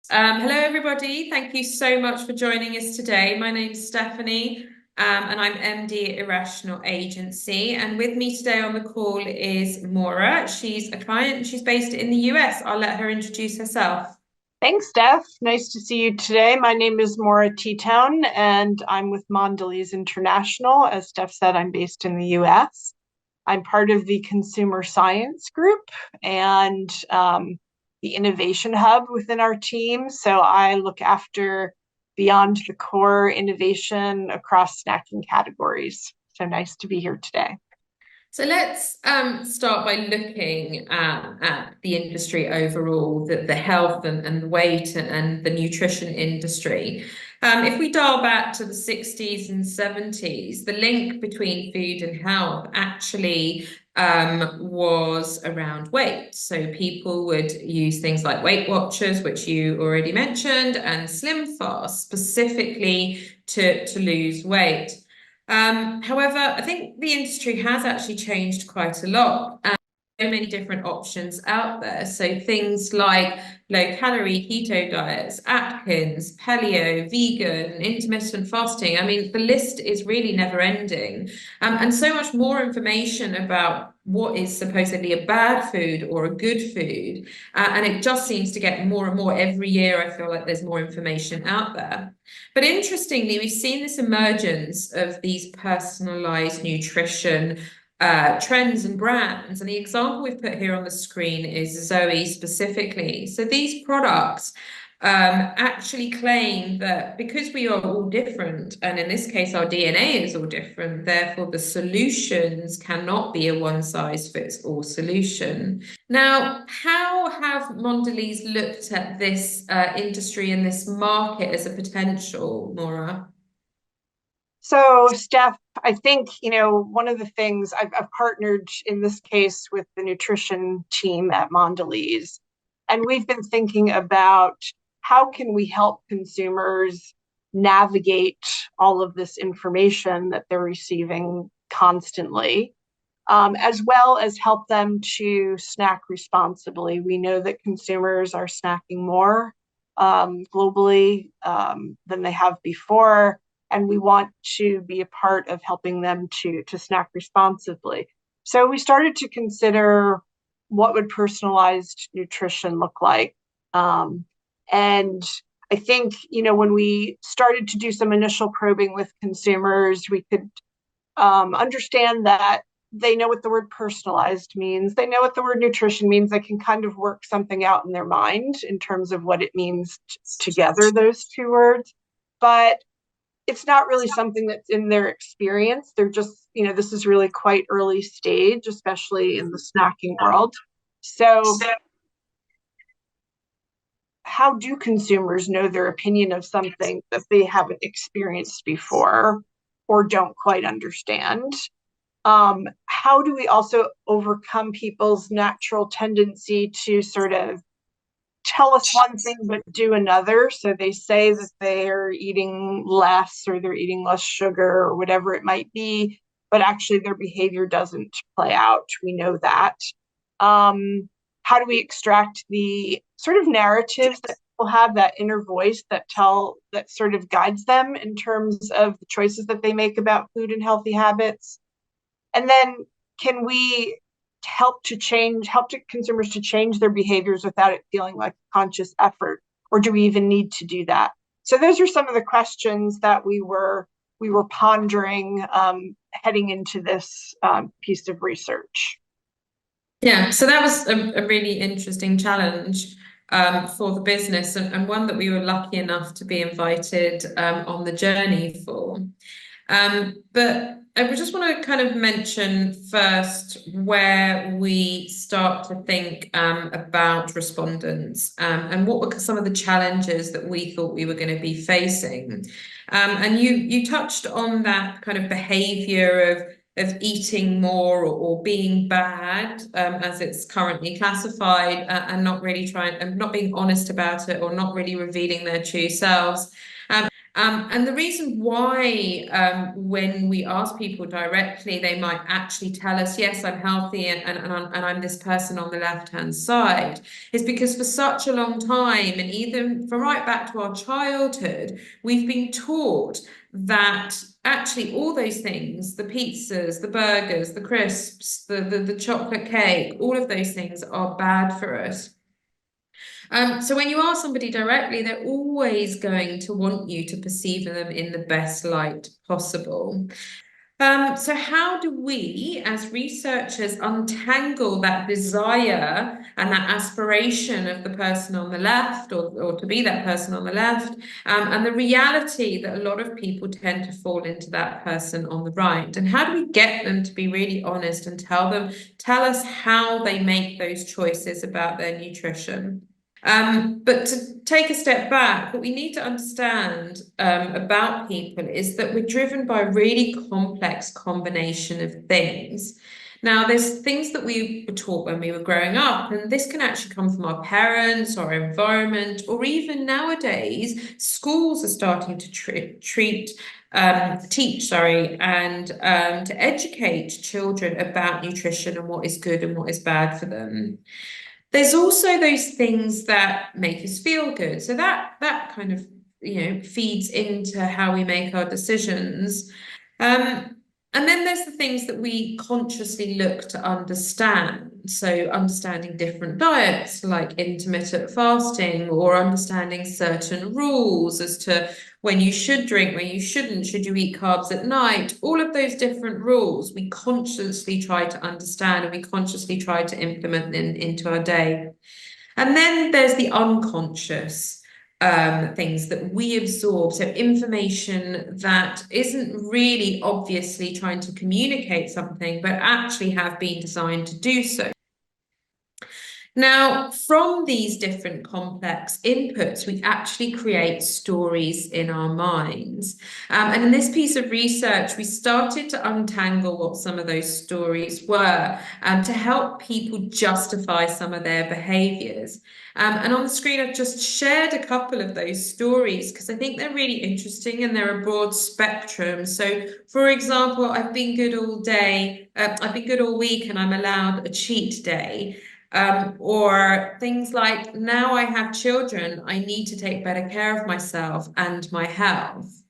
Hello, everybody. Thank you so much for joining us today. My name's Stephanie, and I'm MD at Irrational Agency. And with me today on the call is Maura. She's a client and she's based in the US. I'll let her introduce herself. Thanks, Steph. Nice to see you today. My name is Maura Titone, and I'm with Mondelēz International. As Steph said, I'm based in the US. I'm part of the Consumer Science Group and the Innovation Hub within our team. So I look after beyond the core innovation across snacking categories. So nice to be here today. So let's start by looking at the industry overall, the health and weight and the nutrition industry. If we dial back to the 60s and 70s, the link between food and health actually was around weight. So people would use things like Weight Watchers, which you already mentioned, and Slim Fast specifically to lose weight. However, I think the industry has actually changed quite a lot. So many different options out there. So things like low calorie keto diets, Atkins, paleo, vegan, intermittent fasting. I mean, the list is really never ending. And so much more information about what is supposedly a bad food or a good food. And it just seems to get more and more every year. I feel like there's more information out there. But interestingly, we've seen this emergence of these personalized nutrition trends and brands. And the example we've put here on the screen is Zoe specifically. So these products actually claim that because we are all different, and in this case, our DNA is all different, therefore the solutions cannot be a one size fits all solution. Now, how have Mondelēz looked at this industry and this market as a potential, Maura? So, Steph, I think, one of the things I've partnered in this case with the nutrition team at Mondelēz, and we've been thinking about how can we help consumers navigate all of this information that they're receiving constantly, as well as help them to snack responsibly. We know that consumers are snacking more globally than they have before, and we want to be a part of helping them to snack responsibly. So we started to consider what would personalized nutrition look like. And I think, when we started to do some initial probing with consumers, we could understand that they know what the word personalized means. They know what the word nutrition means. They can kind of work something out in their mind in terms of what it means together, those two words. But it's not really something that's in their experience. They're just, this is really quite early stage, especially in the snacking world. So how do consumers know their opinion of something that they haven't experienced before or don't quite understand? How do we also overcome people's natural tendency to sort of tell us one thing but do another? So they say that they're eating less or they're eating less sugar or whatever it might be, but actually their behavior doesn't play out. We know that. How do we extract the sort of narratives that people have, that inner voice that sort of guides them in terms of the choices that they make about food and healthy habits? And then can we help consumers to change their behaviors without it feeling like a conscious effort? Or do we even need to do that? So those are some of the questions that we were pondering heading into this piece of research. Yeah, so that was a really interesting challenge for the business and one that we were lucky enough to be invited on the journey for. But I would just want to kind of mention first where we start to think about respondents and what were some of the challenges that we thought we were going to be facing. And you touched on that kind of behavior of eating more or being bad as it's currently classified and not really trying and not being honest about it or not really revealing their true selves. And the reason why, when we ask people directly, they might actually tell us, yes, I'm healthy and I'm this person on the left-hand side, is because for such a long time, and even from right back to our childhood, we've been taught that actually all those things, the pizzas, the burgers, the crisps, the chocolate cake, all of those things are bad for us. So when you ask somebody directly, they're always going to want you to perceive them in the best light possible. So how do we, as researchers, untangle that desire and that aspiration of the person on the left, or to be that person on the left, and the reality that a lot of people tend to fall into that person on the right? And how do we get them to be really honest and tell us how they make those choices about their nutrition? But to take a step back, what we need to understand about people is that we're driven by a really complex combination of things. Now, there's things that we were taught when we were growing up, and this can actually come from our parents, our environment, or even nowadays, schools are starting to teach, and to educate children about nutrition and what is good and what is bad for them. There's also those things that make us feel good. So that kind of, feeds into how we make our decisions. And then there's the things that we consciously look to understand. So understanding different diets like intermittent fasting, or understanding certain rules as to when you should drink, when you shouldn't, should you eat carbs at night, all of those different rules we consciously try to understand and we consciously try to implement into our day. And then there's the unconscious things that we absorb. So information that isn't really obviously trying to communicate something, but actually have been designed to do so. Now, from these different complex inputs, we actually create stories in our minds. And in this piece of research, we started to untangle what some of those stories were, to help people justify some of their behaviors. And on the screen, I've just shared a couple of those stories because I think they're really interesting and they're a broad spectrum. So, for example, I've been good all day, I've been good all week, and I'm allowed a cheat day. Or things like, now I have children, I need to take better care of myself and my health.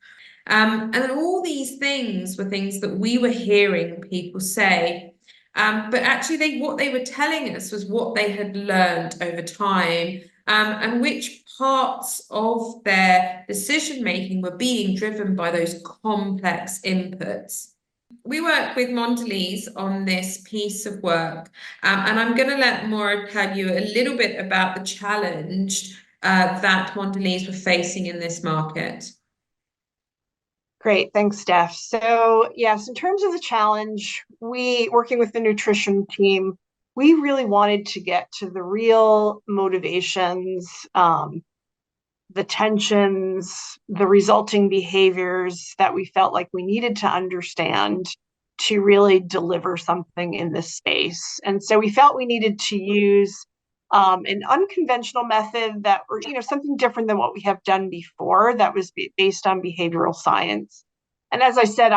And all these things were things that we were hearing people say. But actually, what they were telling us was what they had learned over time, and which parts of their decision making were being driven by those complex inputs. We work with Mondelēz on this piece of work, and I'm going to let Maura tell you a little bit about the challenge that Mondelēz were facing in this market. Great, thanks, Steph. So yes, in terms of the challenge, working with the nutrition team, we really wanted to get to the real motivations, the tensions, the resulting behaviors that we felt like we needed to understand to really deliver something in this space. And so we felt we needed to use an unconventional method or something different than what we have done before that was based on behavioral science. And as I said,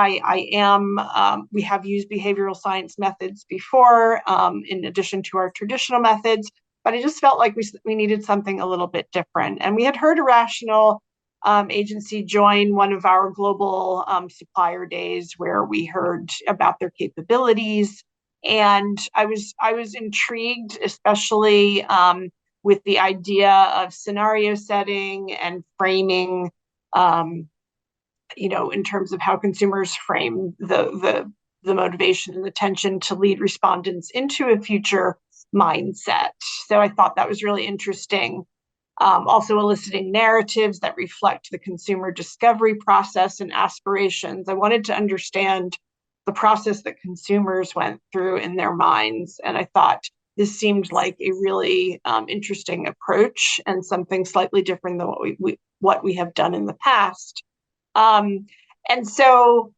we have used behavioral science methods before, in addition to our traditional methods, but I just felt like we needed something a little bit different. And we had heard Irrational Agency join one of our global supplier days where we heard about their capabilities. And I was intrigued, especially with the idea of scenario setting and framing, in terms of how consumers frame the motivation and the tension to lead respondents into a future mindset. So I thought that was really interesting. Also eliciting narratives that reflect the consumer discovery process and aspirations. I wanted to understand the process that consumers went through in their minds. And I thought this seemed like a really interesting approach and something slightly different than what we have done in the past. And so,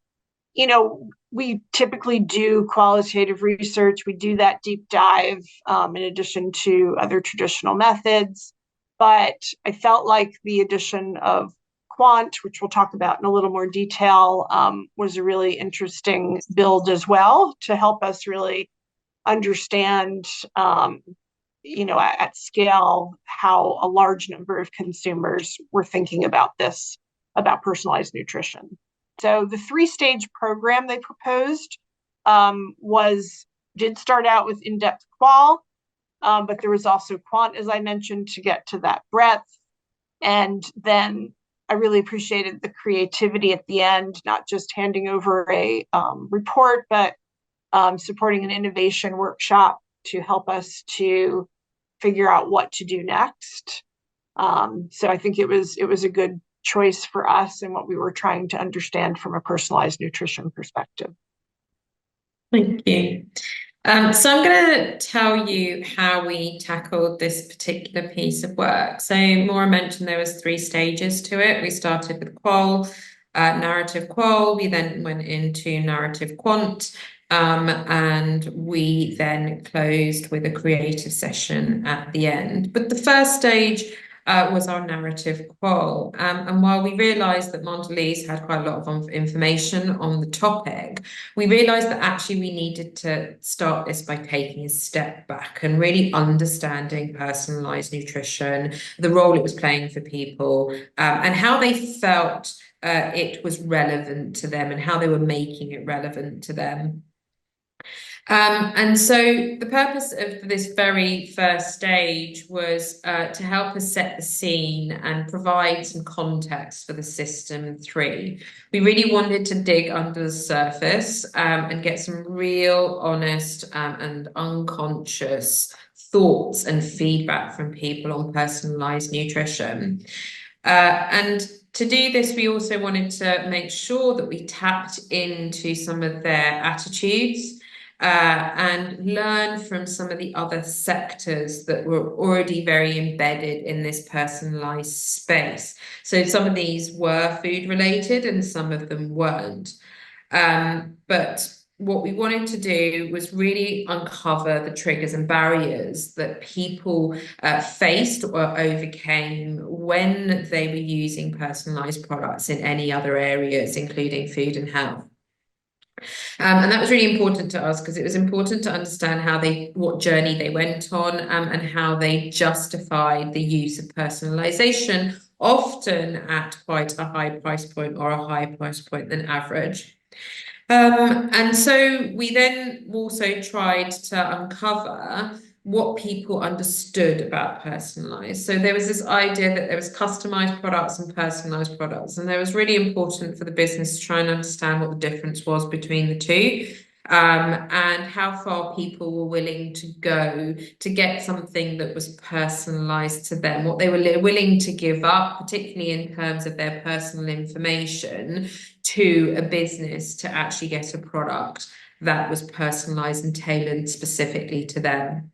we typically do qualitative research. We do that deep dive in addition to other traditional methods. But I felt like the addition of quant, which we'll talk about in a little more detail, was a really interesting build as well to help us really understand, at scale, how a large number of consumers were thinking about this, about personalized nutrition. So the 3-stage program they proposed did start out with in-depth qual, but there was also quant, as I mentioned, to get to that breadth. And then I really appreciated the creativity at the end, not just handing over a report, but supporting an innovation workshop to help us to figure out what to do next. So I think it was a good choice for us and what we were trying to understand from a personalized nutrition perspective. Thank you. So I'm going to tell you how we tackled this particular piece of work. So Maura mentioned there was 3 stages to it. We started with qual, narrative qual. We then went into narrative quant, and we then closed with a creative session at the end. But the first stage was our narrative qual. And while we realized that Mondelēz had quite a lot of information on the topic, we realized that actually we needed to start this by taking a step back and really understanding personalized nutrition, the role it was playing for people, and how they felt it was relevant to them and how they were making it relevant to them. And so the purpose of this very first stage was to help us set the scene and provide some context for the system 3. We really wanted to dig under the surface and get some real, honest, and unconscious thoughts and feedback from people on personalized nutrition. And to do this, we also wanted to make sure that we tapped into some of their attitudes and learn from some of the other sectors that were already very embedded in this personalized space. So some of these were food related and some of them weren't. But what we wanted to do was really uncover the triggers and barriers that people faced or overcame when they were using personalized products in any other areas, including food and health. And that was really important to us because it was important to understand what journey they went on, and how they justified the use of personalization, often at quite a high price point or a higher price point than average. And so we then also tried to uncover what people understood about personalized. So there was this idea that there was customized products and personalized products, and it was really important for the business to try and understand what the difference was between the two, and how far people were willing to go to get something that was personalized to them, what they were willing to give up, particularly in terms of their personal information, to a business to actually get a product that was personalized and tailored specifically to them.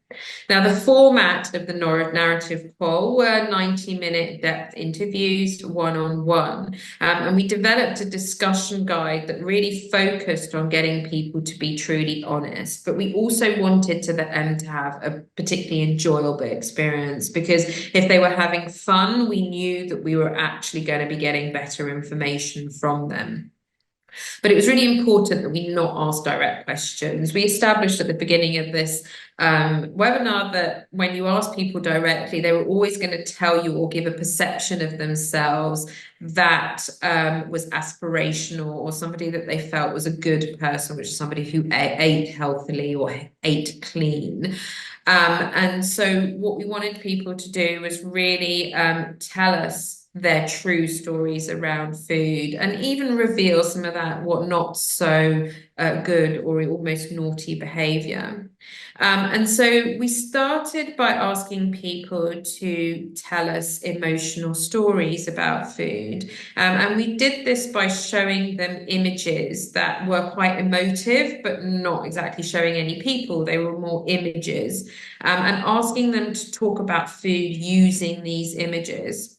Now, the format of the narrative qual were 90-minute depth interviews, one-on-one. And we developed a discussion guide that really focused on getting people to be truly honest. But we also wanted them to have a particularly enjoyable experience, because if they were having fun, we knew that we were actually going to be getting better information from them. But it was really important that we not ask direct questions. We established at the beginning of this webinar that when you ask people directly, they were always going to tell you or give a perception of themselves that was aspirational, or somebody that they felt was a good person, which is somebody who ate healthily or ate clean. And so what we wanted people to do was really tell us their true stories around food, and even reveal some of that what not so good or almost naughty behavior. And so we started by asking people to tell us emotional stories about food. And we did this by showing them images that were quite emotive, but not exactly showing any people. They were more images, and asking them to talk about food using these images.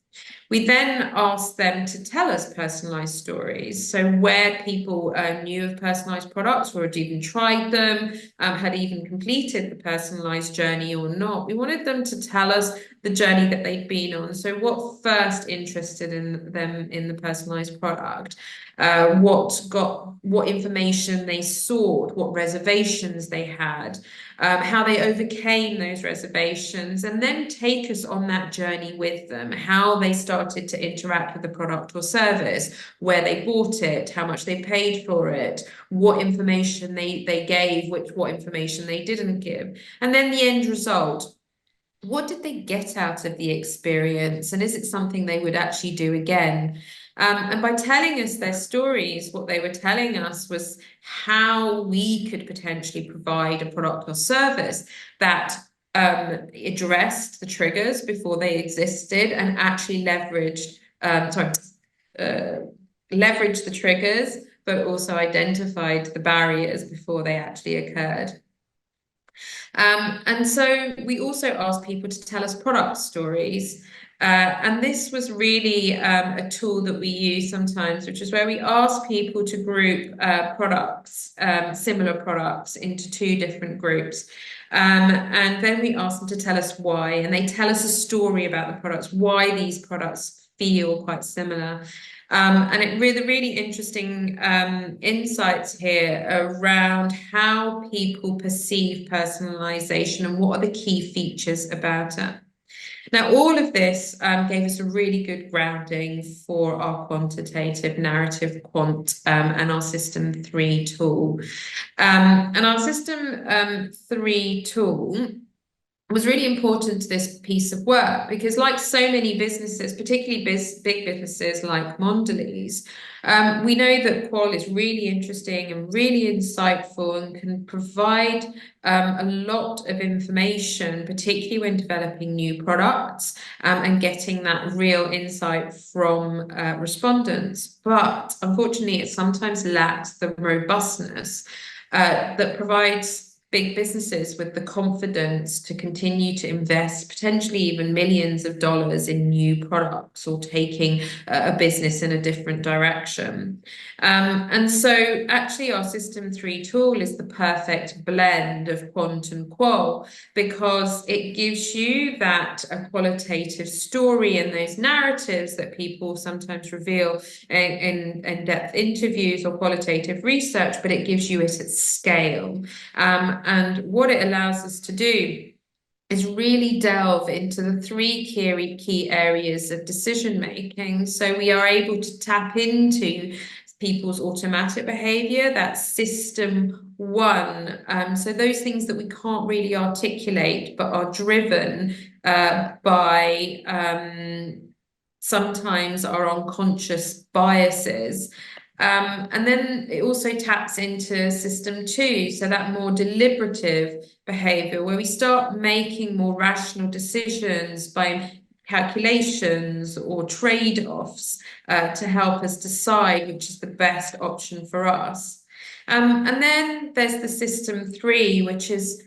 We then asked them to tell us personalized stories. So where people knew of personalized products or had even tried them, had even completed the personalized journey or not. We wanted them to tell us the journey that they'd been on. So what first interested in them in the personalized product, what information they sought, what reservations they had, how they overcame those reservations, and then take us on that journey with them, how they started to interact with the product or service, where they bought it, how much they paid for it, what information they gave, what information they didn't give, and then the end result. What did they get out of the experience? And is it something they would actually do again? And by telling us their stories, what they were telling us was how we could potentially provide a product or service that addressed the triggers before they existed and actually leveraged the triggers, but also identified the barriers before they actually occurred. And so we also asked people to tell us product stories. And this was really a tool that we use sometimes, which is where we ask people to group products, similar products, into two different groups. And then we ask them to tell us why, and they tell us a story about the products, why these products feel quite similar. And it really interesting insights here around how people perceive personalization and what are the key features about it. Now, all of this gave us a really good grounding for our quantitative narrative quant and our System 3 tool. And our System 3 tool was really important to this piece of work because, like so many businesses, particularly big businesses like Mondelēz, we know that qual is really interesting and really insightful and can provide a lot of information, particularly when developing new products and getting that real insight from respondents. But unfortunately, it sometimes lacks the robustness that provides big businesses with the confidence to continue to invest potentially even millions of dollars in new products or taking a business in a different direction. And so actually our System 3 tool is the perfect blend of quant and qual because it gives you that qualitative story and those narratives that people sometimes reveal in depth interviews or qualitative research, but it gives you it at scale. And what it allows us to do is really delve into the three key areas of decision making. So we are able to tap into people's automatic behavior, that's System 1. So those things that we can't really articulate but are driven by sometimes our unconscious biases. And then it also taps into System 2, so that more deliberative behavior where we start making more rational decisions by calculations or trade-offs to help us decide which is the best option for us. And then there's the System 3, which is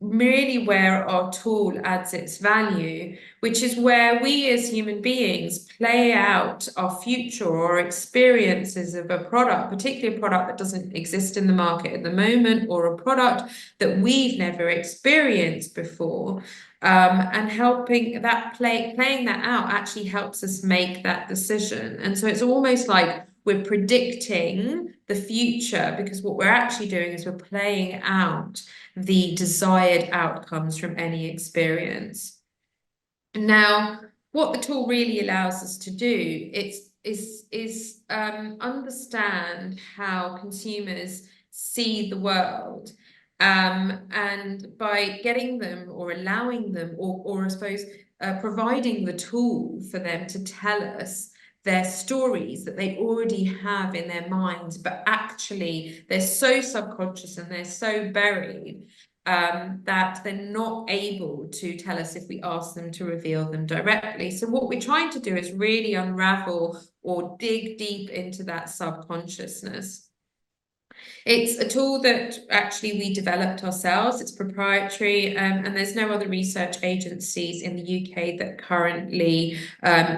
really where our tool adds its value, which is where we as human beings play out our future or experiences of a product, particularly a product that doesn't exist in the market at the moment, or a product that we've never experienced before. And helping that playing that out actually helps us make that decision. And so it's almost like we're predicting the future because what we're actually doing is we're playing out the desired outcomes from any experience. Now, what the tool really allows us to do is understand how consumers see the world. And by getting them or allowing them or I suppose providing the tool for them to tell us their stories that they already have in their minds, but actually they're so subconscious and they're so buried that they're not able to tell us if we ask them to reveal them directly. So what we're trying to do is really unravel or dig deep into that subconsciousness. It's a tool that actually we developed ourselves. It's proprietary, and there's no other research agencies in the UK that currently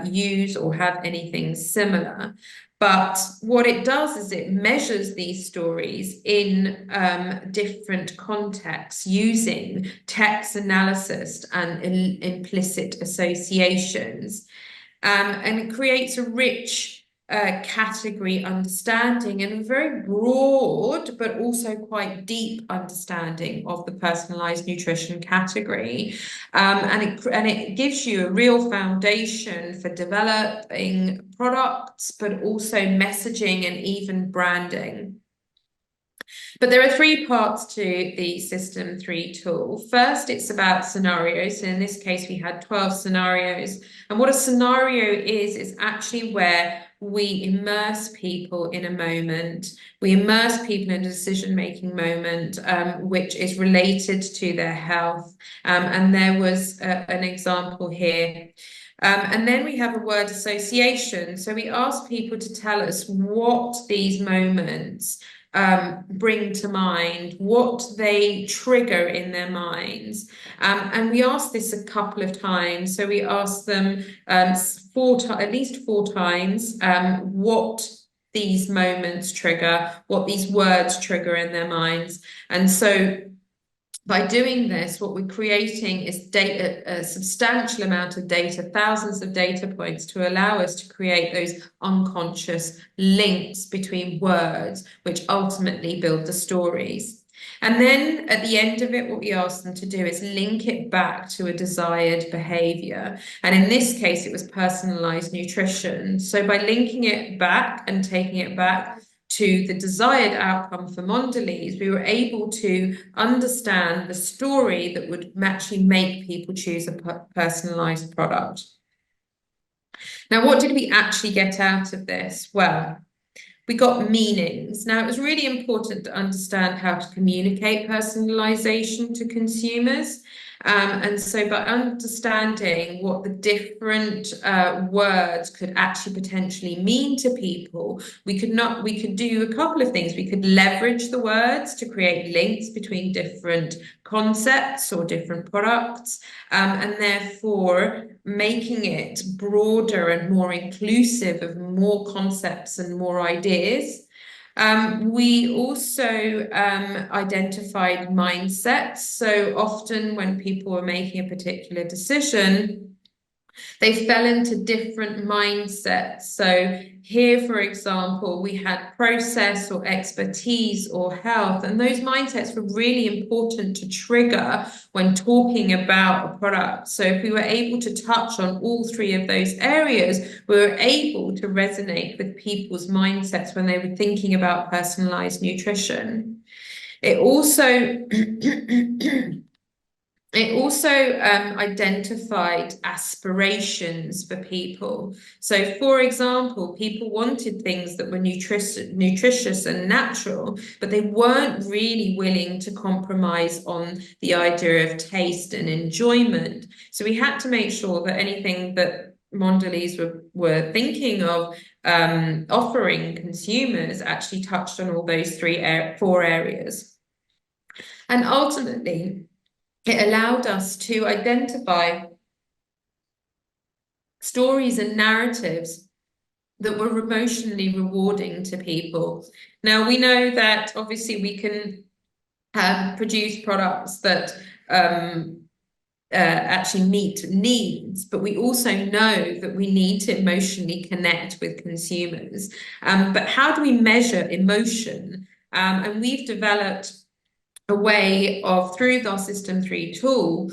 use or have anything similar. But what it does is it measures these stories in different contexts using text analysis and implicit associations. And it creates a rich category understanding and a very broad but also quite deep understanding of the personalized nutrition category. And it gives you a real foundation for developing products, but also messaging and even branding. But there are three parts to the System 3 tool. First, it's about scenarios. So in this case, we had 12 scenarios. And what a scenario is actually where we immerse people in a moment. We immerse people in a decision-making moment, which is related to their health. And there was an example here. And then we have a word association. So we ask people to tell us what these moments bring to mind, what they trigger in their minds. And we asked this a couple of times. So we asked them at least four times what these moments trigger, what these words trigger in their minds. And so by doing this, what we're creating is a substantial amount of data, thousands of data points to allow us to create those unconscious links between words, which ultimately build the stories. And then at the end of it, what we ask them to do is link it back to a desired behavior. And in this case, it was personalized nutrition. So by linking it back and taking it back to the desired outcome for Mondelēz, we were able to understand the story that would actually make people choose a personalized product. Now, what did we actually get out of this? Well, we got meanings. Now, it was really important to understand how to communicate personalization to consumers. And so by understanding what the different words could actually potentially mean to people, we could do a couple of things. We could leverage the words to create links between different concepts or different products, and therefore making it broader and more inclusive of more concepts and more ideas. We also identified mindsets. So often when people were making a particular decision, they fell into different mindsets. So here, for example, we had process or expertise or health, and those mindsets were really important to trigger when talking about a product. So if we were able to touch on all three of those areas, we were able to resonate with people's mindsets when they were thinking about personalized nutrition. It also identified aspirations for people. So, for example, people wanted things that were nutritious and natural, but they weren't really willing to compromise on the idea of taste and enjoyment. So we had to make sure that anything that Mondelēz were thinking of offering consumers actually touched on all those four areas. And ultimately, it allowed us to identify stories and narratives that were emotionally rewarding to people. Now, we know that obviously we can produce products that actually meet needs, but we also know that we need to emotionally connect with consumers. But how do we measure emotion? And we've developed a way of, through our System 3 tool,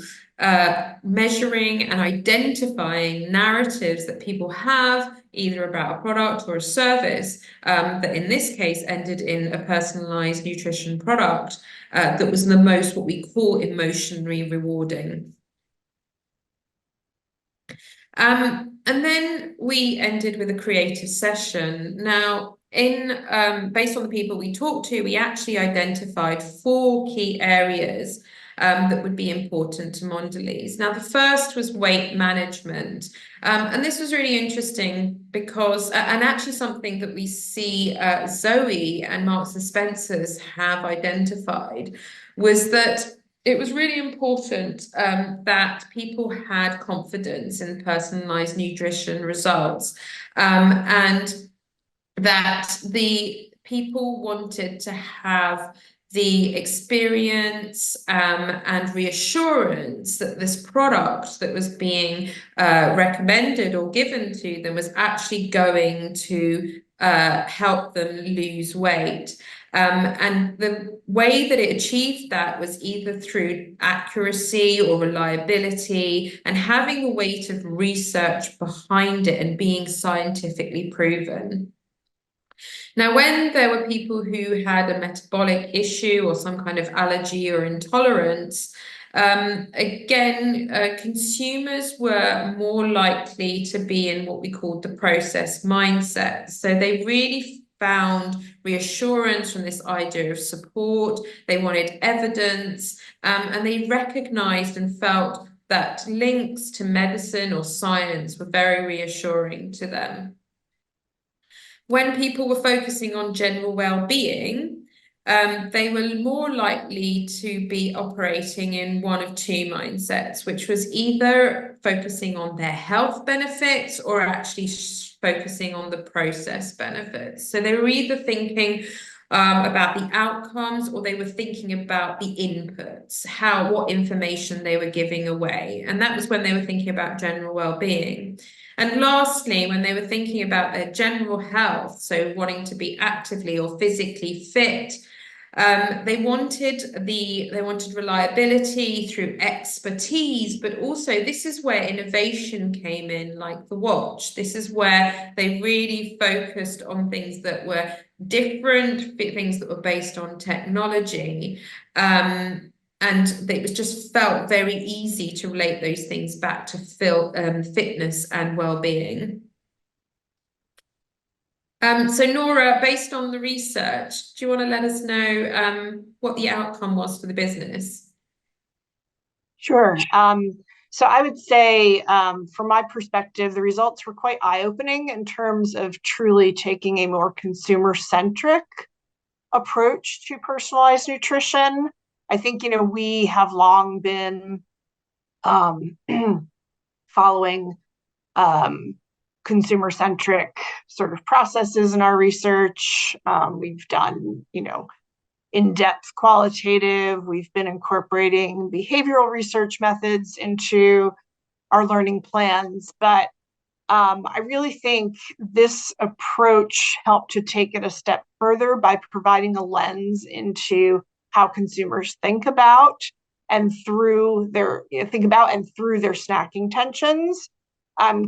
measuring and identifying narratives that people have either about a product or a service that in this case ended in a personalized nutrition product that was the most what we call emotionally rewarding. And then we ended with a creative session. Now, based on the people we talked to, we actually identified 4 key areas that would be important to Mondelēz. Now, the first was weight management. And this was really interesting because, and actually something that we see Zoe and Marks and Spencer's have identified, was that it was really important that people had confidence in personalized nutrition results, and that the people wanted to have the experience and reassurance that this product that was being recommended or given to them was actually going to help them lose weight. And the way that it achieved that was either through accuracy or reliability and having a weight of research behind it and being scientifically proven. Now, when there were people who had a metabolic issue or some kind of allergy or intolerance, consumers were more likely to be in what we called the process mindset. So they really found reassurance from this idea of support. They wanted evidence, and they recognized and felt that links to medicine or science were very reassuring to them. When people were focusing on general well-being, they were more likely to be operating in one of two mindsets, which was either focusing on their health benefits or actually focusing on the process benefits. So they were either thinking about the outcomes, or they were thinking about the inputs, what information they were giving away. And that was when they were thinking about general well-being. And lastly, when they were thinking about their general health, so wanting to be actively or physically fit, they wanted reliability through expertise, but also this is where innovation came in, like the watch. This is where they really focused on things that were different, things that were based on technology. And it was just felt very easy to relate those things back to fitness and well-being. So Nora, based on the research, do you want to let us know what the outcome was for the business? Sure. So I would say, from my perspective, the results were quite eye-opening in terms of truly taking a more consumer-centric approach to personalized nutrition. I think, we have long been following consumer-centric sort of processes in our research. We've done, in-depth qualitative. We've been incorporating behavioral research methods into our learning plans. But I really think this approach helped to take it a step further by providing a lens into how consumers think about and through their snacking tensions,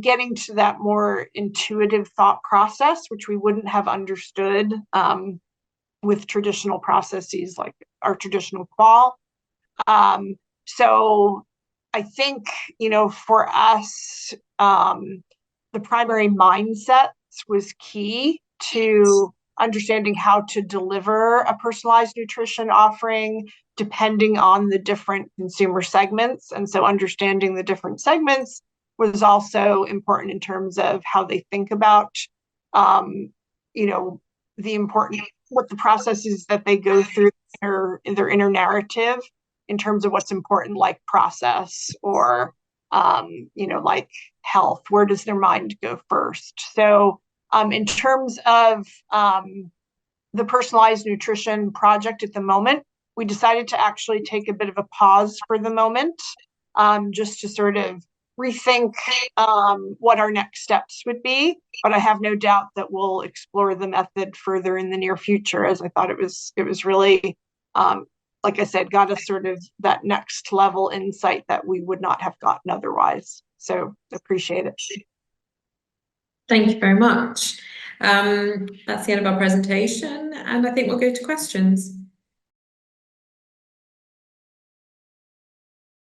getting to that more intuitive thought process, which we wouldn't have understood with traditional processes like our traditional qual. So I think, for us, the primary mindsets was key to understanding how to deliver a personalized nutrition offering depending on the different consumer segments. And so understanding the different segments was also important in terms of how they think about, what the processes that they go through in their inner narrative in terms of what's important, like process or, like health. Where does their mind go first? So in terms of the personalized nutrition project at the moment, we decided to actually take a bit of a pause for the moment, just to sort of rethink what our next steps would be. But I have no doubt that we'll explore the method further in the near future, as I thought it was really, like I said, got us sort of that next level insight that we would not have gotten otherwise. So appreciate it. Thank you very much. That's the end of our presentation, and I think we'll go to questions.